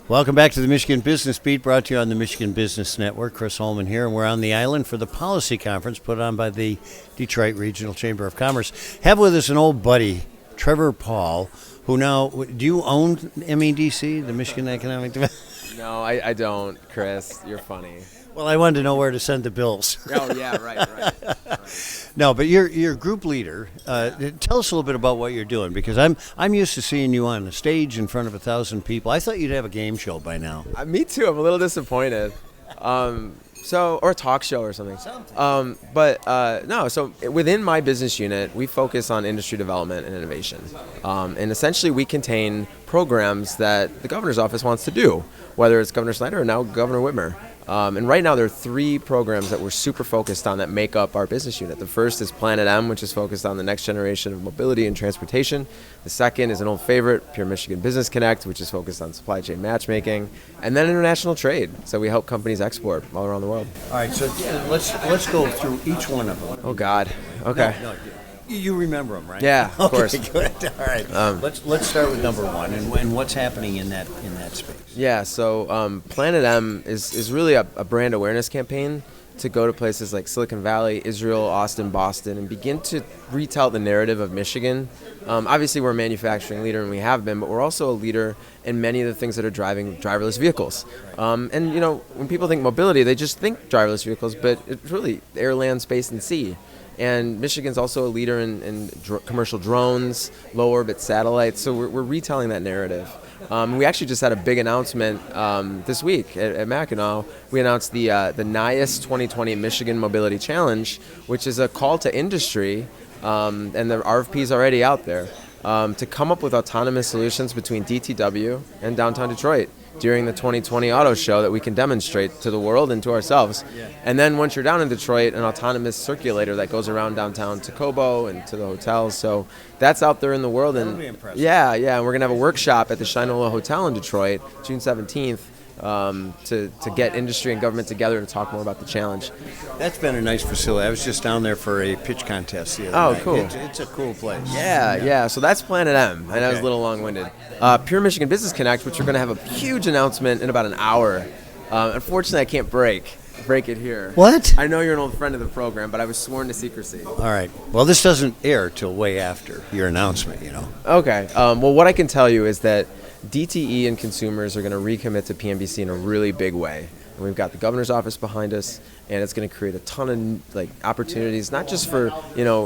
Welcome back to the Michigan Business Beat, brought to you on the Michigan Business Network. Chris Holman here, and we're on the island for the Policy Conference put on by the Detroit Regional Chamber of Commerce. Have with us an old buddy, Trevor Pawl, who now, do you own MEDC, the Michigan Economic Development? No, I don't, Chris. You're funny. Well, I wanted to know where to send the bills. Oh, yeah, right. No, but you're group leader. Tell us a little bit about what you're doing, because I'm used to seeing you on the stage in front of 1,000 people. I thought you'd have a game show by now. Me too. I'm a little disappointed. Or a talk show or something. No, so within my business unit, we focus on industry development and innovation. And essentially, we contain programs that the governor's office wants to do, whether it's Governor Snyder or now Governor Whitmer. And right now, there are 3 programs that we're super focused on that make up our business unit. The first is Planet M, which is focused on the next generation of mobility and transportation. The second is an old favorite, Pure Michigan Business Connect, which is focused on supply chain matchmaking. And then international trade. So we help companies export all around the world. All right, so let's go through each one of them. Oh, God. Okay. No, you remember them, right? Yeah, of course. Good. All right. Let's start with number 1 and what's happening in that space. Yeah. So Planet M is really a brand awareness campaign to go to places like Silicon Valley, Israel, Austin, Boston, and begin to retell the narrative of Michigan. Obviously, we're a manufacturing leader, and we have been, but we're also a leader in many of the things that are driving driverless vehicles. And when people think mobility, they just think driverless vehicles, but it's really air, land, space, and sea. And Michigan's also a leader in commercial drones, low orbit satellites. So we're retelling that narrative. We actually just had a big announcement this week at Mackinac. We announced the NIAS 2020 Michigan Mobility Challenge, which is a call to industry, and the RFP is already out there, to come up with autonomous solutions between DTW and downtown Detroit during the 2020 auto show that we can demonstrate to the world and to ourselves. Yeah. And then once you're down in Detroit, an autonomous circulator that goes around downtown to Cobo and to the hotels. So that's out there in the world. That'll be impressive. Yeah. And we're going to have a workshop at the Shinola Hotel in Detroit, June 17th, to get industry and government together to talk more about the challenge. That's been a nice facility. I was just down there for a pitch contest the other night. Cool. It's a cool place. Yeah. So that's Planet M. I know it was a little long-winded. Pure Michigan Business Connect, which we're going to have a huge announcement in about an hour. Unfortunately, I can't break it here. What? I know you're an old friend of the program, but I was sworn to secrecy. All right. Well, this doesn't air till way after your announcement, Okay. Well, what I can tell you is that DTE and consumers are going to recommit to PMBC in a really big way. And we've got the governor's office behind us, and it's going to create a ton of opportunities, not just for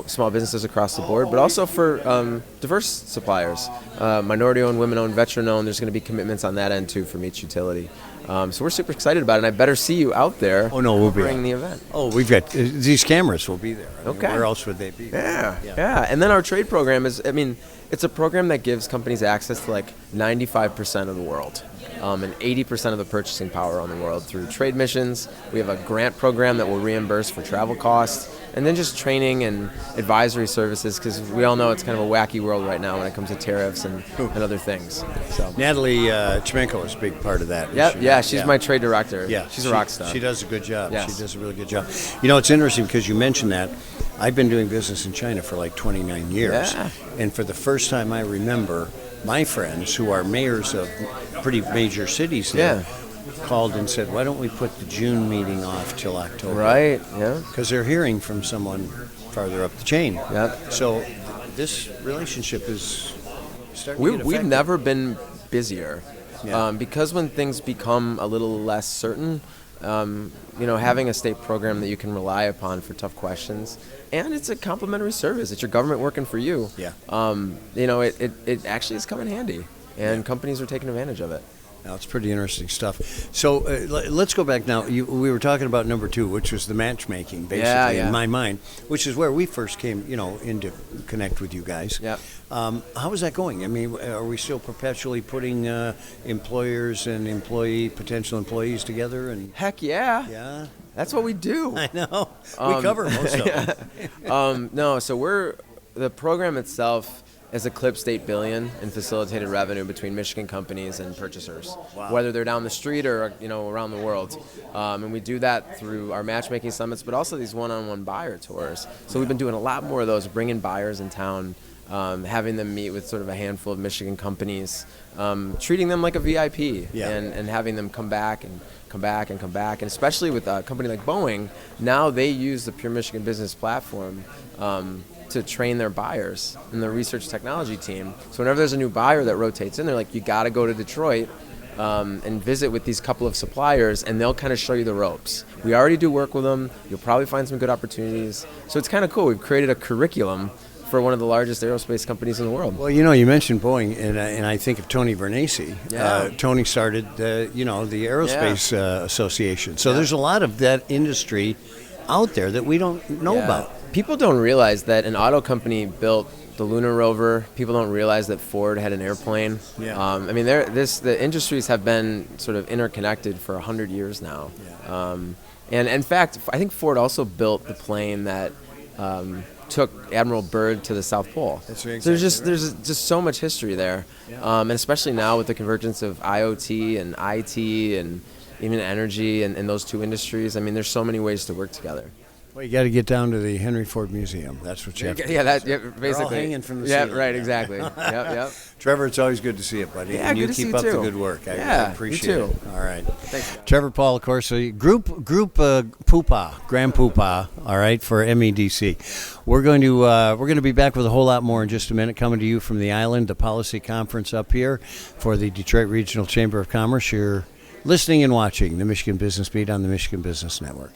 small businesses across the board, but also for diverse suppliers, minority-owned, women-owned, veteran-owned. There's going to be commitments on that end too from each utility. So we're super excited about it, and I better see you out there. Oh no, we'll be during the event. Oh, we've got these cameras will be there. Okay. Where else would they be? Yeah. And then our trade program is, it's a program that gives companies access to 95% of the world. And 80% of the purchasing power on the world through trade missions. We have a grant program that will reimburse for travel costs, and then just training and advisory services, because we all know it's kind of a wacky world right now when it comes to tariffs and other things. So Natalie Chimenko is a big part of that. Yep, she's my trade director. Yeah, she's a rock star. She does a good job. Yes. She does a really good job. It's interesting because you mentioned that. I've been doing business in China for 29 years. Yeah. And for the first time I remember, my friends who are mayors of pretty major cities there called and said, why don't we put the June meeting off till October? Right, yeah. Because they're hearing from someone farther up the chain. Yep. So this relationship is starting to get We've affected. never been busier. Yeah. Because when things become a little less certain, having a state program that you can rely upon for tough questions, and it's a complimentary service. It's your government working for you. Yeah. It actually is coming handy, and companies are taking advantage of it. Now, it's pretty interesting stuff. So let's go back now. We were talking about number 2, which was the matchmaking, basically, in my mind, which is where we first came, in to connect with you guys. Yep. How is that going? Are we still perpetually putting employers and potential employees together? And Heck yeah. Yeah. That's what we do. I know. We cover most of them. No, so the program itself has eclipsed $8 billion in facilitated revenue between Michigan companies and purchasers, whether they're down the street or around the world. And we do that through our matchmaking summits, but also these one-on-one buyer tours. So we've been doing a lot more of those, bringing buyers in town having them meet with sort of a handful of Michigan companies, treating them like a VIP, and having them come back and come back and come back. And especially with a company like Boeing, now they use the Pure Michigan Business Platform to train their buyers and the research technology team. So whenever there's a new buyer that rotates in, they're like, you got to go to Detroit and visit with these couple of suppliers, and they'll kind of show you the ropes. We already do work with them. You'll probably find some good opportunities. So it's kind of cool. We've created a curriculum for one of the largest aerospace companies in the world. Well, you mentioned Boeing, and I think of Tony Bernacci. Tony started, the Aerospace Association. So there's a lot of that industry out there that we don't know about. People don't realize that an auto company built the Lunar Rover. People don't realize that Ford had an airplane. I mean, the industries have been sort of interconnected for 100 years now. And in fact, I think Ford also built the plane that took Admiral Byrd to the South Pole. That's right. So there's just so much history there, and especially now with the convergence of IoT and IT and even energy and those two industries. I mean, there's so many ways to work together. Well, you got to get down to the Henry Ford Museum. That's what you have to do. Basically. They're all hanging from the ceiling. Right, exactly. Yep. Trevor, it's always good to see you, buddy. Yeah, and you good to see keep you up too. the good work. I appreciate you too. it. All right. Thanks. Trevor Pawl, of course, group Poopah, Grand Poopah, all right, for MEDC. We're going to be back with a whole lot more in just a minute, coming to you from the island, the policy conference up here for the Detroit Regional Chamber of Commerce. You're listening and watching the Michigan Business Beat on the Michigan Business Network.